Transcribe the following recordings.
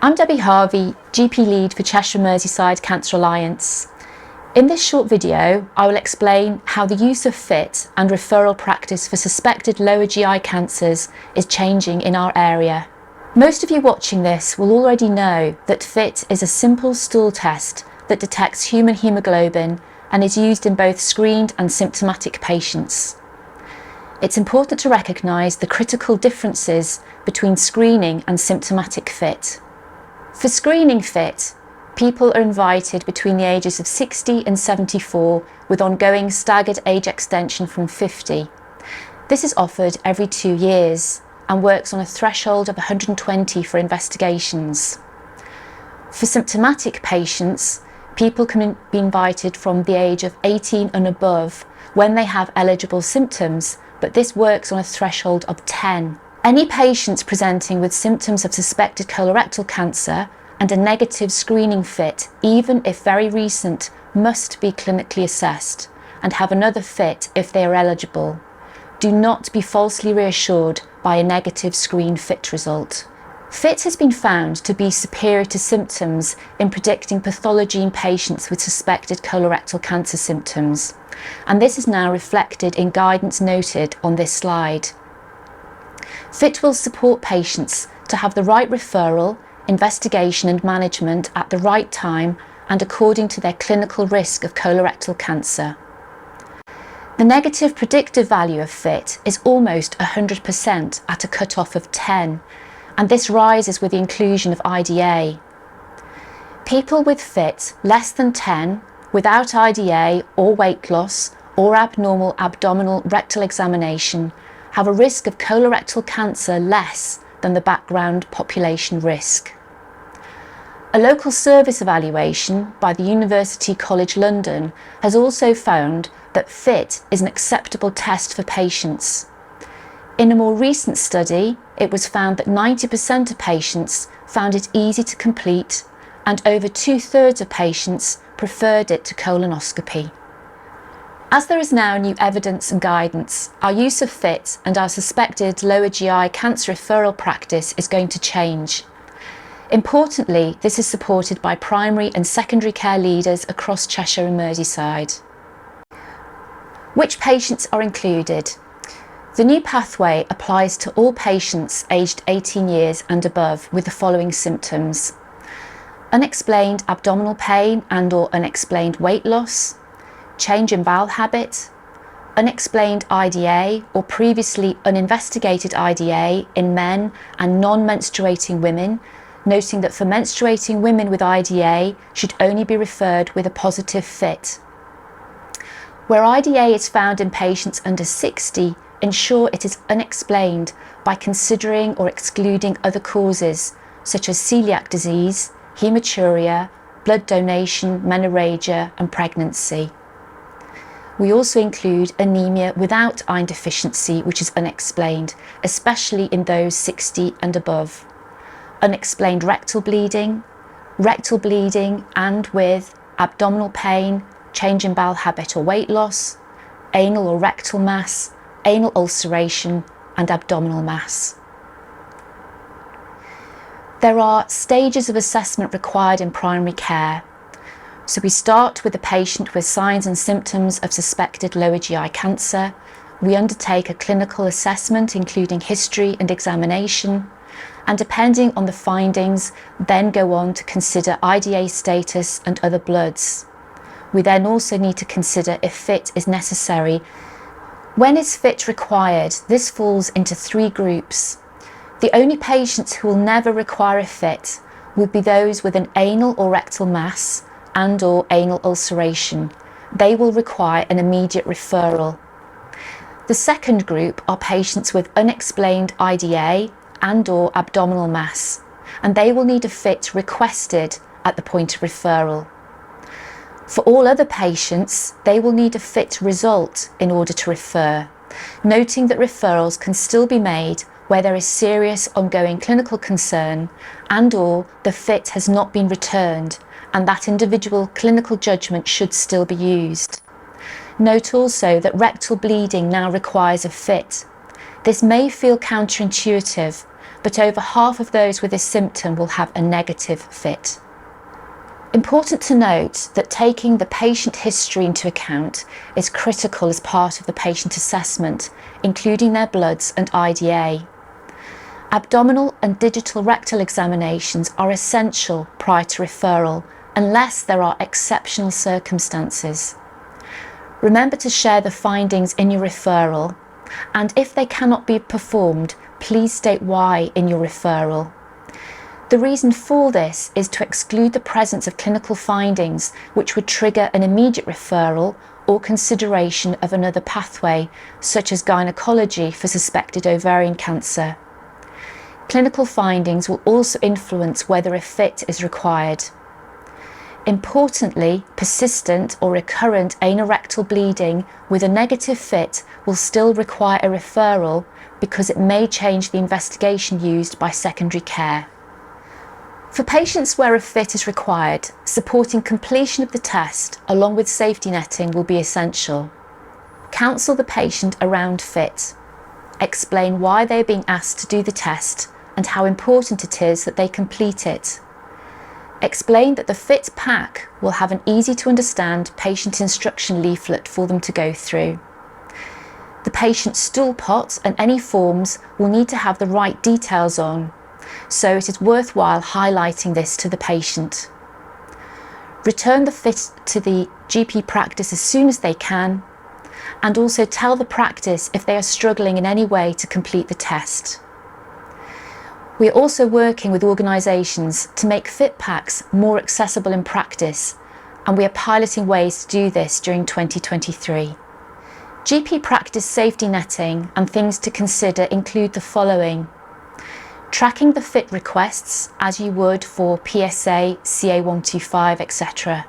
I'm Debbie Harvey, GP Lead for Cheshire Merseyside Cancer Alliance. In this short video, I will explain how the use of FIT and referral practice for suspected lower GI cancers is changing in our area. Most of you watching this will already know that FIT is a simple stool test that detects human haemoglobin and is used in both screened and symptomatic patients. It's important to recognise the critical differences between screening and symptomatic FIT. For screening FIT, people are invited between the ages of 60 and 74 with ongoing staggered age extension from 50. This is offered every 2 years and works on a threshold of 120 for investigations. For symptomatic patients, people can be invited from the age of 18 and above when they have eligible symptoms, but this works on a threshold of 10. Any patients presenting with symptoms of suspected colorectal cancer and a negative screening FIT, even if very recent, must be clinically assessed and have another FIT if they are eligible. Do not be falsely reassured by a negative screen FIT result. FIT has been found to be superior to symptoms in predicting pathology in patients with suspected colorectal cancer symptoms, and this is now reflected in guidance noted on this slide. FIT will support patients to have the right referral, investigation and management at the right time and according to their clinical risk of colorectal cancer. The negative predictive value of FIT is almost 100% at a cut-off of 10, and this rises with the inclusion of IDA. People with FIT less than 10, without IDA or weight loss or abnormal abdominal rectal examination, have a risk of colorectal cancer less than the background population risk. A local service evaluation by the University College London has also found that FIT is an acceptable test for patients. In a more recent study, it was found that 90% of patients found it easy to complete, and over 2/3 of patients preferred it to colonoscopy. As there is now new evidence and guidance, our use of FIT and our suspected lower GI cancer referral practice is going to change. Importantly, this is supported by primary and secondary care leaders across Cheshire and Merseyside. Which patients are included? The new pathway applies to all patients aged 18 years and above with the following symptoms: unexplained abdominal pain and/or unexplained weight loss, change in bowel habit, unexplained IDA or previously uninvestigated IDA in men and non-menstruating women, noting that for menstruating women with IDA should only be referred with a positive FIT. Where IDA is found in patients under 60, ensure it is unexplained by considering or excluding other causes such as celiac disease, hematuria, blood donation, menorrhagia and pregnancy. We also include anemia without iron deficiency, which is unexplained, especially in those 60 and above. Unexplained rectal bleeding and with abdominal pain, change in bowel habit or weight loss, anal or rectal mass, anal ulceration and abdominal mass. There are stages of assessment required in primary care. So we start with a patient with signs and symptoms of suspected lower GI cancer. We undertake a clinical assessment including history and examination, and depending on the findings, then go on to consider IDA status and other bloods. We then also need to consider if FIT is necessary. When is FIT required? This falls into 3 groups. The only patients who will never require a FIT would be those with an anal or rectal mass and/or anal ulceration. They will require an immediate referral. The second group are patients with unexplained IDA and/or abdominal mass, and they will need a FIT requested at the point of referral. For all other patients, they will need a FIT result in order to refer, noting that referrals can still be made where there is serious ongoing clinical concern and/or the FIT has not been returned, and that individual clinical judgment should still be used. Note also that rectal bleeding now requires a FIT. This may feel counterintuitive, but over half of those with this symptom will have a negative fit. Important to note that taking the patient history into account is critical as part of the patient assessment, including their bloods and IDA. Abdominal and digital rectal examinations are essential prior to referral unless there are exceptional circumstances. Remember to share the findings in your referral, and if they cannot be performed, please state why in your referral. The reason for this is to exclude the presence of clinical findings which would trigger an immediate referral or consideration of another pathway, such as gynecology for suspected ovarian cancer. Clinical findings will also influence whether a fit is required. Importantly, persistent or recurrent anorectal bleeding with a negative fit will still require a referral because it may change the investigation used by secondary care. For patients where a fit is required, supporting completion of the test along with safety netting will be essential. Counsel the patient around fit. Explain why they are being asked to do the test and how important it is that they complete it. Explain that the fit pack will have an easy to understand patient instruction leaflet for them to go through. The patient's stool pot and any forms will need to have the right details on, so it is worthwhile highlighting this to the patient. Return the fit to the GP practice as soon as they can, and also tell the practice if they are struggling in any way to complete the test. We are also working with organisations to make fit packs more accessible in practice, and we are piloting ways to do this during 2023. GP practice safety netting and things to consider include the following: tracking the fit requests as you would for PSA, CA125, etc.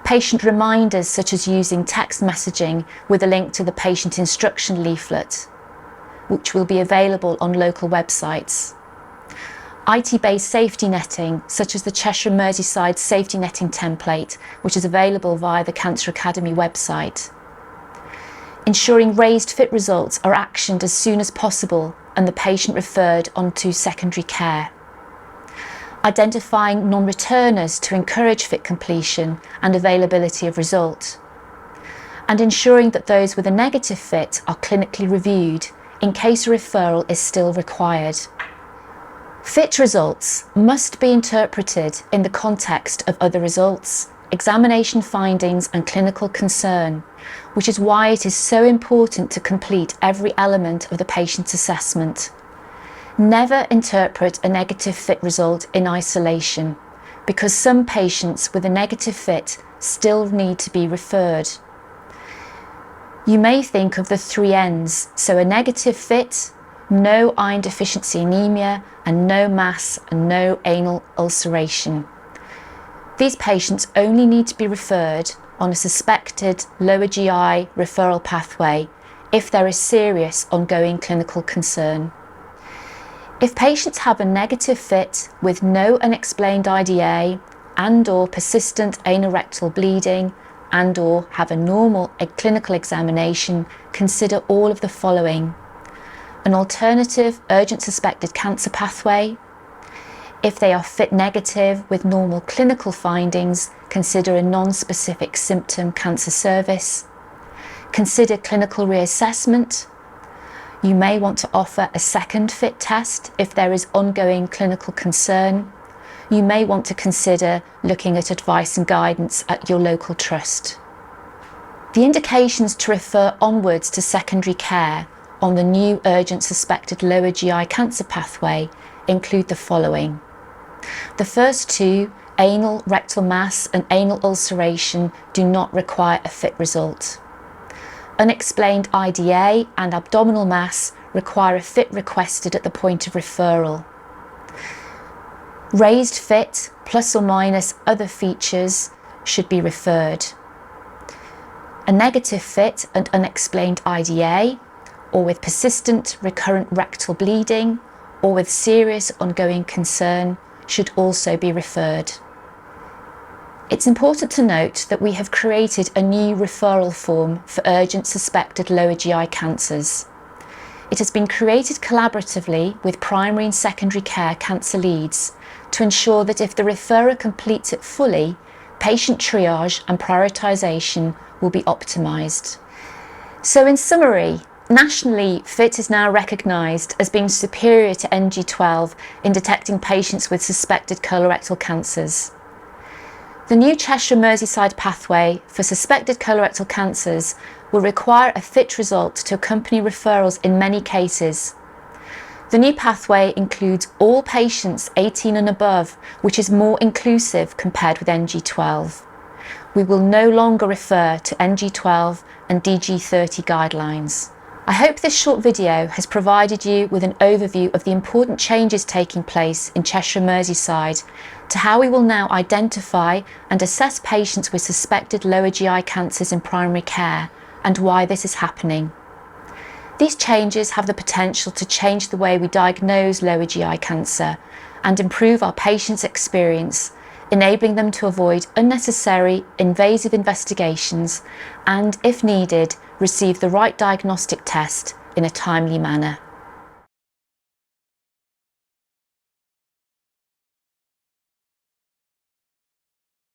Patient reminders such as using text messaging with a link to the patient instruction leaflet, which will be available on local websites. IT-based safety netting, such as the Cheshire Merseyside safety netting template, which is available via the Cancer Academy website. Ensuring raised fit results are actioned as soon as possible and the patient referred onto secondary care. Identifying non-returners to encourage fit completion and availability of result. And ensuring that those with a negative fit are clinically reviewed in case a referral is still required. Fit results must be interpreted in the context of other results, examination findings and clinical concern, which is why it is so important to complete every element of the patient's assessment. Never interpret a negative fit result in isolation, because some patients with a negative fit still need to be referred. You may think of the 3 N's, so a negative fit, no iron deficiency anemia, and no mass and no anal ulceration. These patients only need to be referred on a suspected lower GI referral pathway if there is serious ongoing clinical concern. If patients have a negative fit with no unexplained IDA and/or persistent anorectal bleeding and/or have a normal clinical examination, consider all of the following: an alternative urgent suspected cancer pathway. If they are fit negative with normal clinical findings, consider a non-specific symptom cancer service. Consider clinical reassessment. You may want to offer a second fit test if there is ongoing clinical concern. You may want to consider looking at advice and guidance at your local trust. The indications to refer onwards to secondary care on the new urgent suspected lower GI cancer pathway include the following. The first 2, anal, rectal mass and anal ulceration, do not require a fit result. Unexplained IDA and abdominal mass require a fit requested at the point of referral. Raised fit plus or minus other features should be referred. A negative fit and unexplained IDA, or with persistent recurrent rectal bleeding, or with serious ongoing concern, should also be referred. It's important to note that we have created a new referral form for urgent suspected lower GI cancers. It has been created collaboratively with primary and secondary care cancer leads to ensure that if the referrer completes it fully, patient triage and prioritisation will be optimised. So in summary, nationally, FIT is now recognised as being superior to NG12 in detecting patients with suspected colorectal cancers. The new Cheshire Merseyside pathway for suspected colorectal cancers will require a FIT result to accompany referrals in many cases. The new pathway includes all patients 18 and above, which is more inclusive compared with NG12. We will no longer refer to NG12 and DG30 guidelines. I hope this short video has provided you with an overview of the important changes taking place in Cheshire Merseyside to how we will now identify and assess patients with suspected lower GI cancers in primary care and why this is happening. These changes have the potential to change the way we diagnose lower GI cancer and improve our patients' experience, enabling them to avoid unnecessary invasive investigations and, if needed, receive the right diagnostic test in a timely manner.